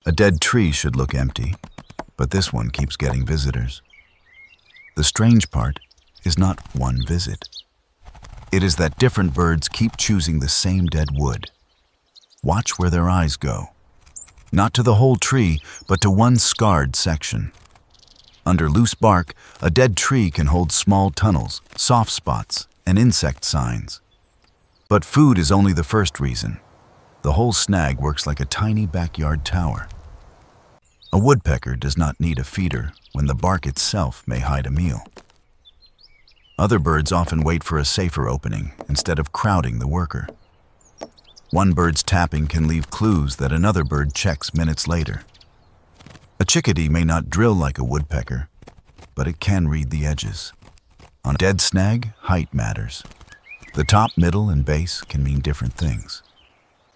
A dead tree should look empty, but this one keeps getting visitors. The strange part is not one visit. It is that different birds keep choosing the same dead wood. Watch where their eyes go. Not to the whole tree, but to one scarred section. Under loose bark, a dead tree can hold small tunnels, soft spots, and insect signs. But food is only the first reason. The whole snag works like a tiny backyard tower. A woodpecker does not need a feeder when the bark itself may hide a meal. Other birds often wait for a safer opening instead of crowding the worker. One bird's tapping can leave clues that another bird checks minutes later. A chickadee may not drill like a woodpecker, but it can read the edges. On a dead snag, height matters. The top, middle, and base can mean different things.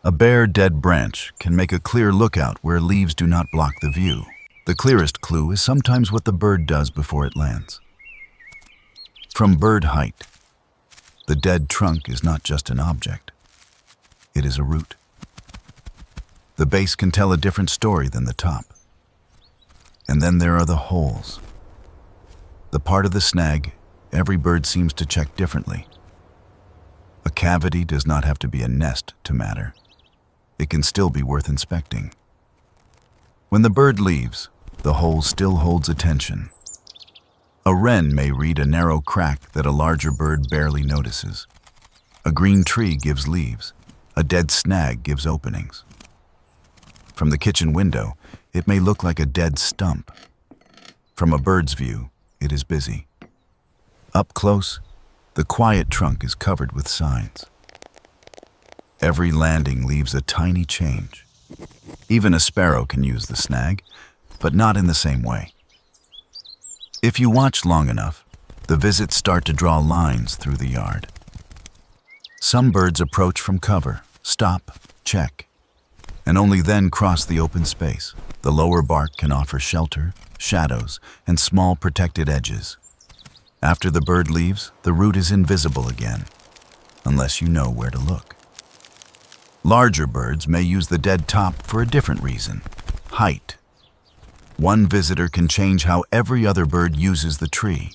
A bare, dead branch can make a clear lookout where leaves do not block the view. The clearest clue is sometimes what the bird does before it lands. From bird height, the dead trunk is not just an object. It is a root. The base can tell a different story than the top. And then there are the holes. The part of the snag every bird seems to check differently. A cavity does not have to be a nest to matter. It can still be worth inspecting. When the bird leaves, the hole still holds attention. A wren may read a narrow crack that a larger bird barely notices. A green tree gives leaves. A dead snag gives openings. From the kitchen window, it may look like a dead stump. From a bird's view, it is busy. Up close, the quiet trunk is covered with signs. Every landing leaves a tiny change. Even a sparrow can use the snag, but not in the same way. If you watch long enough, the visits start to draw lines through the yard. Some birds approach from cover, stop, check, and only then cross the open space. The lower bark can offer shelter, shadows, and small protected edges. After the bird leaves, the root is invisible again, unless you know where to look. Larger birds may use the dead top for a different reason: height. One visitor can change how every other bird uses the tree.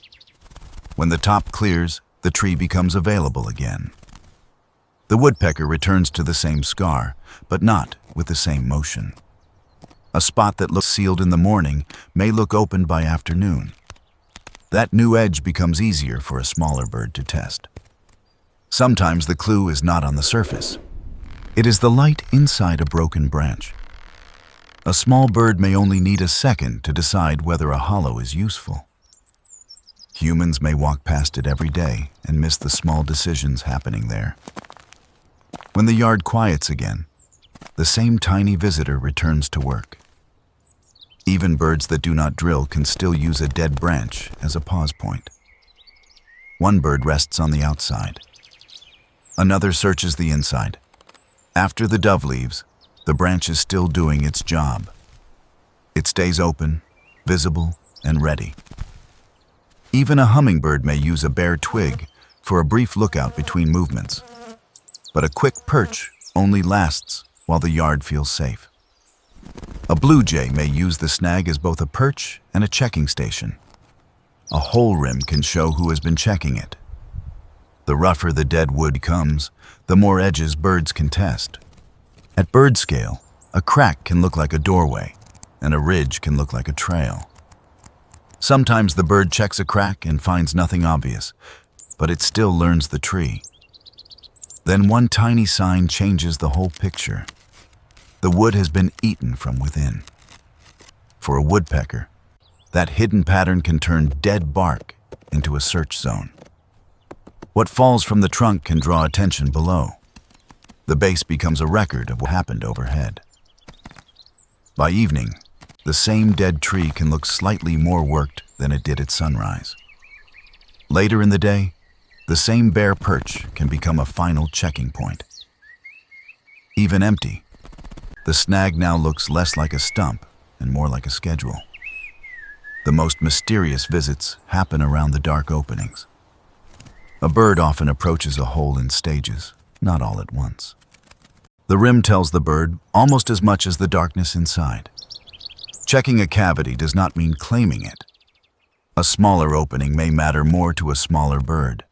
When the top clears, the tree becomes available again. The woodpecker returns to the same scar, but not with the same motion. A spot that looks sealed in the morning may look open by afternoon. That new edge becomes easier for a smaller bird to test. Sometimes the clue is not on the surface. It is the light inside a broken branch. A small bird may only need a second to decide whether a hollow is useful. Humans may walk past it every day and miss the small decisions happening there. When the yard quiets again, the same tiny visitor returns to work. Even birds that do not drill can still use a dead branch as a pause point. One bird rests on the outside. Another searches the inside. After the dove leaves, the branch is still doing its job. It stays open, visible, and ready. Even a hummingbird may use a bare twig for a brief lookout between movements. But a quick perch only lasts while the yard feels safe. A blue jay may use the snag as both a perch and a checking station. A hole rim can show who has been checking it. The rougher the dead wood comes, the more edges birds can test. At bird scale, a crack can look like a doorway, and a ridge can look like a trail. Sometimes the bird checks a crack and finds nothing obvious, but it still learns the tree. Then one tiny sign changes the whole picture. The wood has been eaten from within. For a woodpecker, that hidden pattern can turn dead bark into a search zone. What falls from the trunk can draw attention below. The base becomes a record of what happened overhead. By evening, the same dead tree can look slightly more worked than it did at sunrise. Later in the day, the same bare perch can become a final checking point. Even empty, the snag now looks less like a stump and more like a schedule. The most mysterious visits happen around the dark openings. A bird often approaches a hole in stages, not all at once. The rim tells the bird almost as much as the darkness inside. Checking a cavity does not mean claiming it. A smaller opening may matter more to a smaller bird.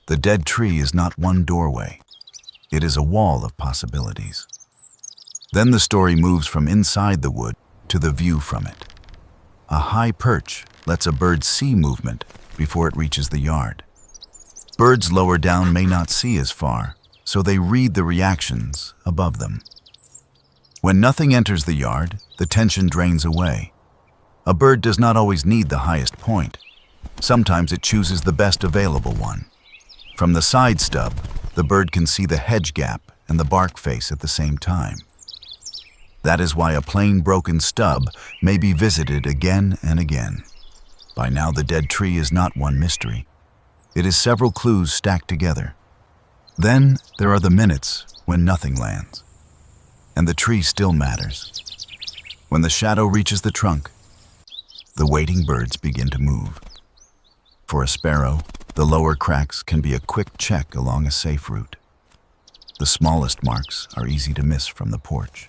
The dead tree is not one doorway. It is a wall of possibilities. Then the story moves from inside the wood to the view from it. A high perch lets a bird see movement before it reaches the yard. Birds lower down may not see as far, so they read the reactions above them. When nothing enters the yard, the tension drains away. A bird does not always need the highest point. Sometimes it chooses the best available one. From the side stub, the bird can see the hedge gap and the bark face at the same time. That is why a plain broken stub may be visited again and again. By now, the dead tree is not one mystery. It is several clues stacked together. Then there are the minutes when nothing lands. And the tree still matters. When the shadow reaches the trunk, the waiting birds begin to move. For a sparrow, the lower cracks can be a quick check along a safe route. The smallest marks are easy to miss from the porch.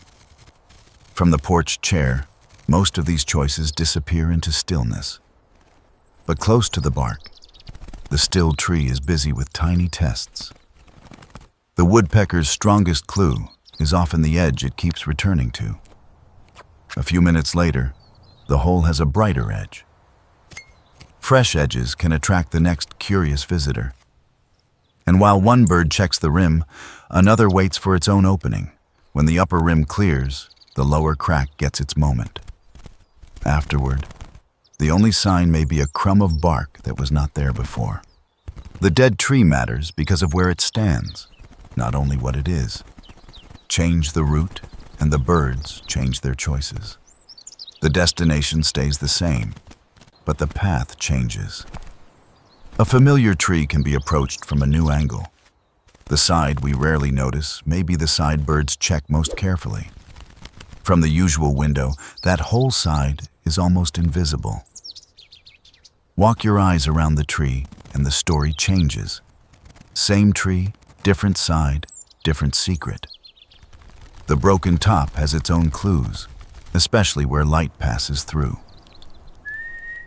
From the porch chair, most of these choices disappear into stillness. But close to the bark, the still tree is busy with tiny tests. The woodpecker's strongest clue is often the edge it keeps returning to. A few minutes later, the hole has a brighter edge. Fresh edges can attract the next curious visitor. And while one bird checks the rim, another waits for its own opening. When the upper rim clears, the lower crack gets its moment. Afterward, the only sign may be a crumb of bark that was not there before. The dead tree matters because of where it stands, not only what it is. Change the route, and the birds change their choices. The destination stays the same, but the path changes. A familiar tree can be approached from a new angle. The side we rarely notice may be the side birds check most carefully. From the usual window, that whole side is almost invisible. Walk your eyes around the tree, and the story changes. Same tree, different side, different secret. The broken top has its own clues, especially where light passes through.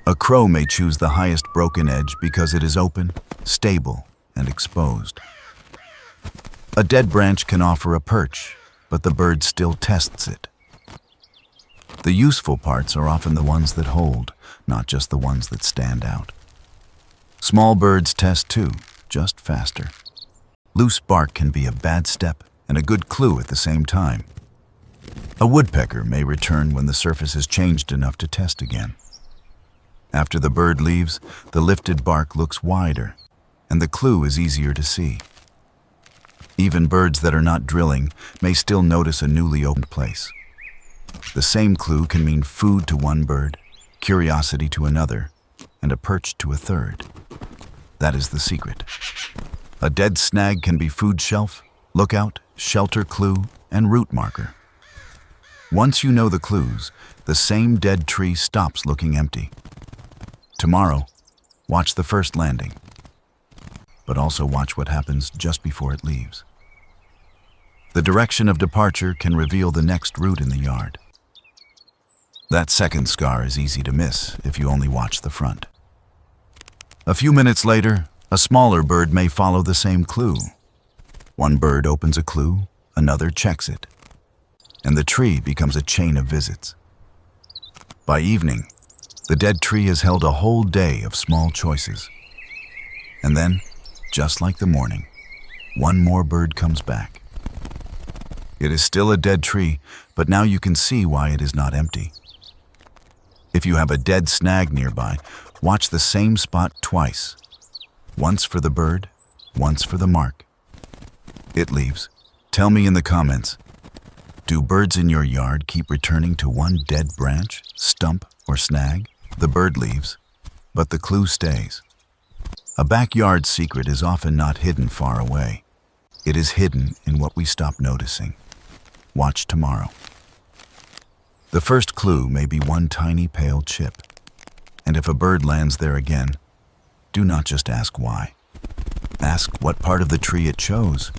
A crow may choose the highest broken edge because it is open, stable, and exposed. A dead branch can offer a perch, but the bird still tests it. The useful parts are often the ones that hold, not just the ones that stand out. Small birds test too, just faster. Loose bark can be a bad step and a good clue at the same time. A woodpecker may return when the surface has changed enough to test again. After the bird leaves, the lifted bark looks wider, and the clue is easier to see. Even birds that are not drilling may still notice a newly opened place. The same clue can mean food to one bird, curiosity to another, and a perch to a third. That is the secret. A dead snag can be food shelf, lookout, shelter clue, and route marker. Once you know the clues, the same dead tree stops looking empty. Tomorrow, watch the first landing, but also watch what happens just before it leaves. The direction of departure can reveal the next route in the yard. That second scar is easy to miss if you only watch the front. A few minutes later, a smaller bird may follow the same clue. One bird opens a clue, another checks it, and the tree becomes a chain of visits. By evening, the dead tree has held a whole day of small choices. And then, just like the morning, one more bird comes back. It is still a dead tree, but now you can see why it is not empty. If you have a dead snag nearby, watch the same spot twice. Once for the bird, once for the mark. It leaves. Tell me in the comments, do birds in your yard keep returning to one dead branch, stump, or snag? The bird leaves, but the clue stays. A backyard secret is often not hidden far away. It is hidden in what we stop noticing. Watch tomorrow. The first clue may be one tiny pale chip. And if a bird lands there again, do not just ask why. Ask what part of the tree it chose.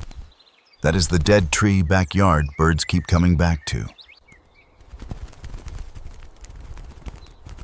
That is the dead tree backyard birds keep coming back to.